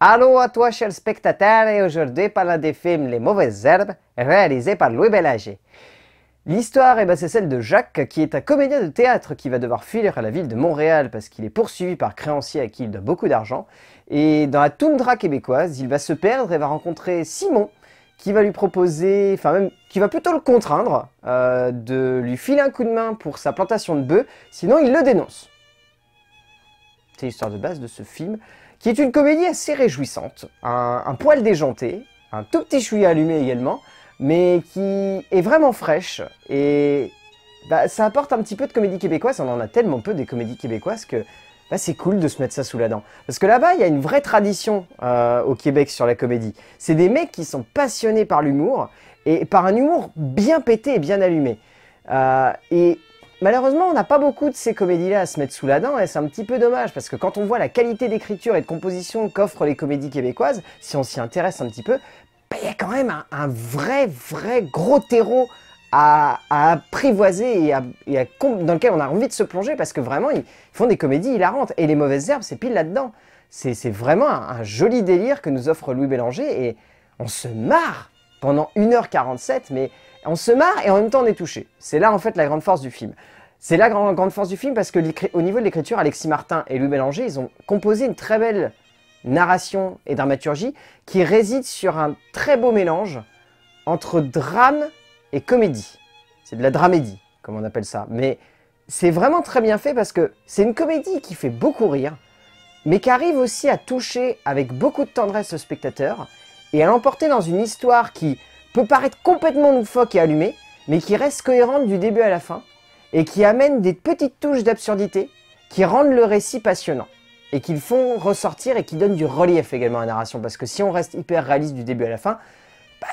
Allô à toi, cher spectateur, et aujourd'hui parlons des films Les Mauvaises Herbes, réalisé par Louis Bélanger. L'histoire, c'est celle de Jacques, qui est un comédien de théâtre qui va devoir fuir à la ville de Montréal parce qu'il est poursuivi par créanciers à qui il doit beaucoup d'argent. Et dans la toundra québécoise, il va se perdre et va rencontrer Simon, qui va lui proposer, enfin même, qui va plutôt le contraindre de lui filer un coup de main pour sa plantation de bœufs, sinon il le dénonce. C'est l'histoire de base de ce film, qui est une comédie assez réjouissante, un poil déjanté, un tout petit chouïa allumé également, mais qui est vraiment fraîche, et ça apporte un petit peu de comédie québécoise. On en a tellement peu des comédies québécoises que c'est cool de se mettre ça sous la dent. Parce que là-bas, il y a une vraie tradition au Québec sur la comédie. C'est des mecs qui sont passionnés par l'humour, et par un humour bien pété et bien allumé. Et malheureusement, on n'a pas beaucoup de ces comédies-là à se mettre sous la dent, et c'est un petit peu dommage, parce que quand on voit la qualité d'écriture et de composition qu'offrent les comédies québécoises, si on s'y intéresse un petit peu, il y a quand même un vrai gros terreau à apprivoiser dans lequel on a envie de se plonger, parce que vraiment, ils font des comédies hilarantes, et Les Mauvaises Herbes, c'est pile là-dedans. C'est vraiment un joli délire que nous offre Louis Bélanger, et on se marre pendant 1h47, mais on se marre et en même temps on est touché. C'est là en fait la grande force du film. C'est la grande force du film parce que au niveau de l'écriture, Alexis Martin et Louis Bélanger, ils ont composé une très belle narration et dramaturgie qui réside sur un très beau mélange entre drame et comédie. C'est de la dramédie, comme on appelle ça. Mais c'est vraiment très bien fait parce que c'est une comédie qui fait beaucoup rire, mais qui arrive aussi à toucher avec beaucoup de tendresse le spectateur et à l'emporter dans une histoire qui peut paraître complètement loufoque et allumée, mais qui reste cohérente du début à la fin, et qui amène des petites touches d'absurdité qui rendent le récit passionnant, et qui le font ressortir et qui donnent du relief également à la narration, parce que si on reste hyper réaliste du début à la fin,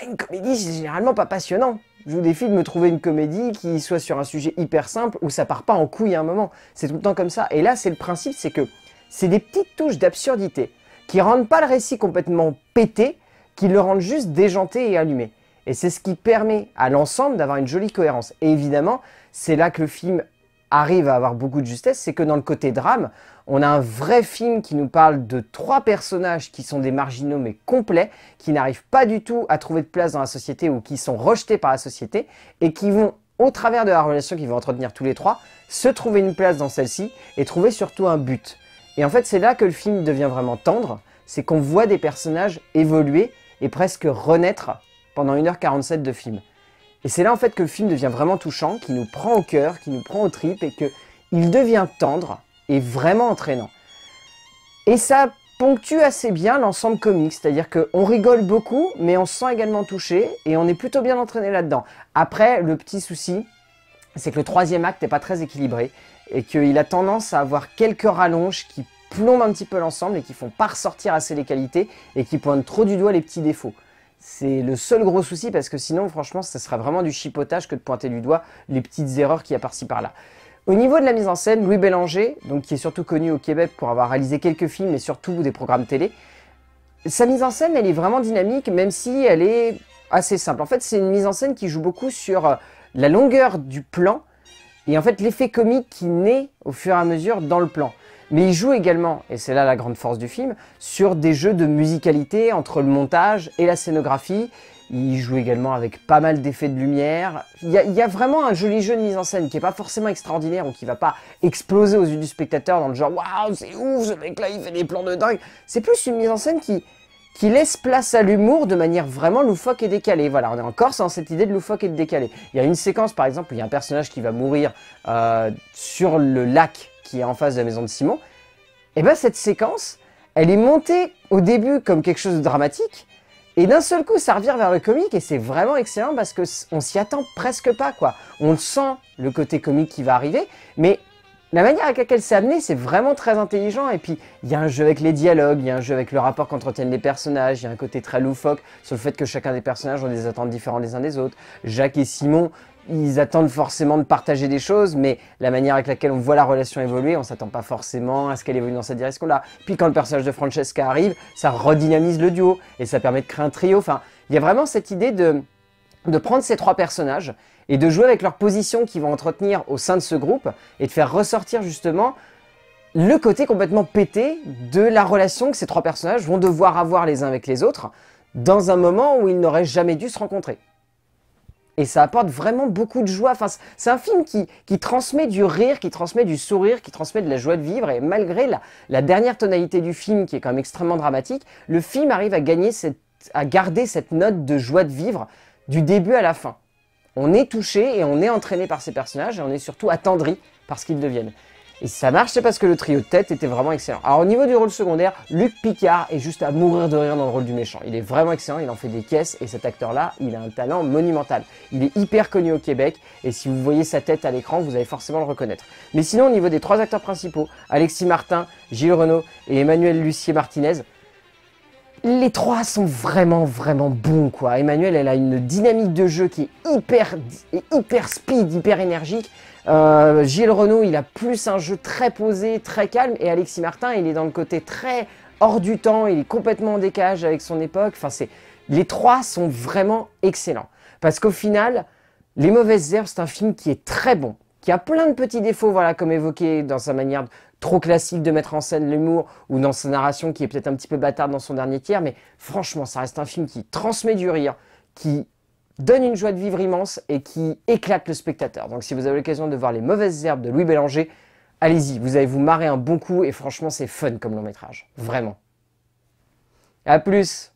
une comédie c'est généralement pas passionnant. Je vous défie de me trouver une comédie qui soit sur un sujet hyper simple, où ça part pas en couille à un moment, c'est tout le temps comme ça. Et là c'est le principe, c'est que c'est des petites touches d'absurdité, qui rendent pas le récit complètement pété, qui le rendent juste déjanté et allumé. Et c'est ce qui permet à l'ensemble d'avoir une jolie cohérence. Et évidemment, c'est là que le film arrive à avoir beaucoup de justesse, c'est que dans le côté drame, on a un vrai film qui nous parle de 3 personnages qui sont des marginaux mais complets, qui n'arrivent pas du tout à trouver de place dans la société ou qui sont rejetés par la société et qui vont, au travers de la relation qu'ils vont entretenir tous les 3, se trouver une place dans celle-ci et trouver surtout un but. Et en fait, c'est là que le film devient vraiment tendre, c'est qu'on voit des personnages évoluer et presque renaître pendant 1h47 de film. Et c'est là en fait que le film devient vraiment touchant, qui nous prend au cœur, qui nous prend aux tripes, et qu'il devient tendre et vraiment entraînant. Et ça ponctue assez bien l'ensemble comique, c'est-à-dire qu'on rigole beaucoup, mais on se sent également touché, et on est plutôt bien entraîné là-dedans. Après, le petit souci, c'est que le 3e acte n'est pas très équilibré, et qu'il a tendance à avoir quelques rallonges qui plombent un petit peu l'ensemble, et qui font pas ressortir assez les qualités, et qui pointent trop du doigt les petits défauts. C'est le seul gros souci, parce que sinon, franchement, ça serait vraiment du chipotage que de pointer du doigt les petites erreurs qu'il y a par-ci par-là. Au niveau de la mise en scène, Louis Bélanger, donc qui est surtout connu au Québec pour avoir réalisé quelques films et surtout des programmes télé, sa mise en scène, elle est vraiment dynamique, même si elle est assez simple. En fait, c'est une mise en scène qui joue beaucoup sur la longueur du plan et en fait l'effet comique qui naît au fur et à mesure dans le plan. Mais il joue également, et c'est là la grande force du film, sur des jeux de musicalité entre le montage et la scénographie. Il joue également avec pas mal d'effets de lumière. Il y a vraiment un joli jeu de mise en scène qui n'est pas forcément extraordinaire ou qui ne va pas exploser aux yeux du spectateur dans le genre « Waouh, c'est ouf, ce mec-là, il fait des plans de dingue !» C'est plus une mise en scène qui laisse place à l'humour de manière vraiment loufoque et décalée. Voilà, on est encore dans cette idée de loufoque et de décalé. Il y a une séquence, par exemple, où il y a un personnage qui va mourir sur le lac qui est en face de la maison de Simon. Et bien cette séquence, elle est montée au début comme quelque chose de dramatique, et d'un seul coup ça revient vers le comique, et c'est vraiment excellent parce qu'on s'y attend presque pas, quoi. On sent le côté comique qui va arriver, mais la manière avec laquelle c'est amené, c'est vraiment très intelligent. Et puis il y a un jeu avec les dialogues, il y a un jeu avec le rapport qu'entretiennent les personnages, il y a un côté très loufoque sur le fait que chacun des personnages ont des attentes différentes les uns des autres. Jacques et Simon, ils attendent forcément de partager des choses, mais la manière avec laquelle on voit la relation évoluer, on ne s'attend pas forcément à ce qu'elle évolue dans cette direction-là. Puis quand le personnage de Francesca arrive, ça redynamise le duo, et ça permet de créer un trio. Enfin, il y a vraiment cette idée de prendre ces 3 personnages, et de jouer avec leur position qu'ils vont entretenir au sein de ce groupe, et de faire ressortir justement le côté complètement pété de la relation que ces trois personnages vont devoir avoir les uns avec les autres dans un moment où ils n'auraient jamais dû se rencontrer. Et ça apporte vraiment beaucoup de joie. Enfin, c'est un film qui transmet du rire, qui transmet du sourire, qui transmet de la joie de vivre. Et malgré la dernière tonalité du film, qui est quand même extrêmement dramatique, le film arrive à garder cette note de joie de vivre du début à la fin. On est touché et on est entraîné par ces personnages et on est surtout attendri par ce qu'ils deviennent. Et si ça marche, c'est parce que le trio de tête était vraiment excellent. Alors au niveau du rôle secondaire, Luc Picard est juste à mourir de rire dans le rôle du méchant. Il est vraiment excellent, il en fait des caisses et cet acteur-là, il a un talent monumental. Il est hyper connu au Québec et si vous voyez sa tête à l'écran, vous allez forcément le reconnaître. Mais sinon, au niveau des trois acteurs principaux, Alexis Martin, Gilles Renaud et Emmanuel Lussier-Martinez, les trois sont vraiment bons quoi. Emmanuel, elle a une dynamique de jeu qui est hyper speed, hyper énergique. Gilles Renaud, il a plus un jeu très posé, très calme. Et Alexis Martin, il est dans le côté très hors du temps, il est complètement en décalage avec son époque. Enfin, les trois sont vraiment excellents. Parce qu'au final, Les Mauvaises Herbes, c'est un film qui est très bon, qui a plein de petits défauts, voilà, comme évoqué dans sa manière trop classique de mettre en scène l'humour ou dans sa narration qui est peut-être un petit peu bâtarde dans son dernier tiers, mais franchement, ça reste un film qui transmet du rire, qui donne une joie de vivre immense et qui éclate le spectateur. Donc si vous avez l'occasion de voir Les Mauvaises Herbes de Louis Bélanger, allez-y, vous allez vous marrer un bon coup et franchement, c'est fun comme long métrage. Vraiment. À plus!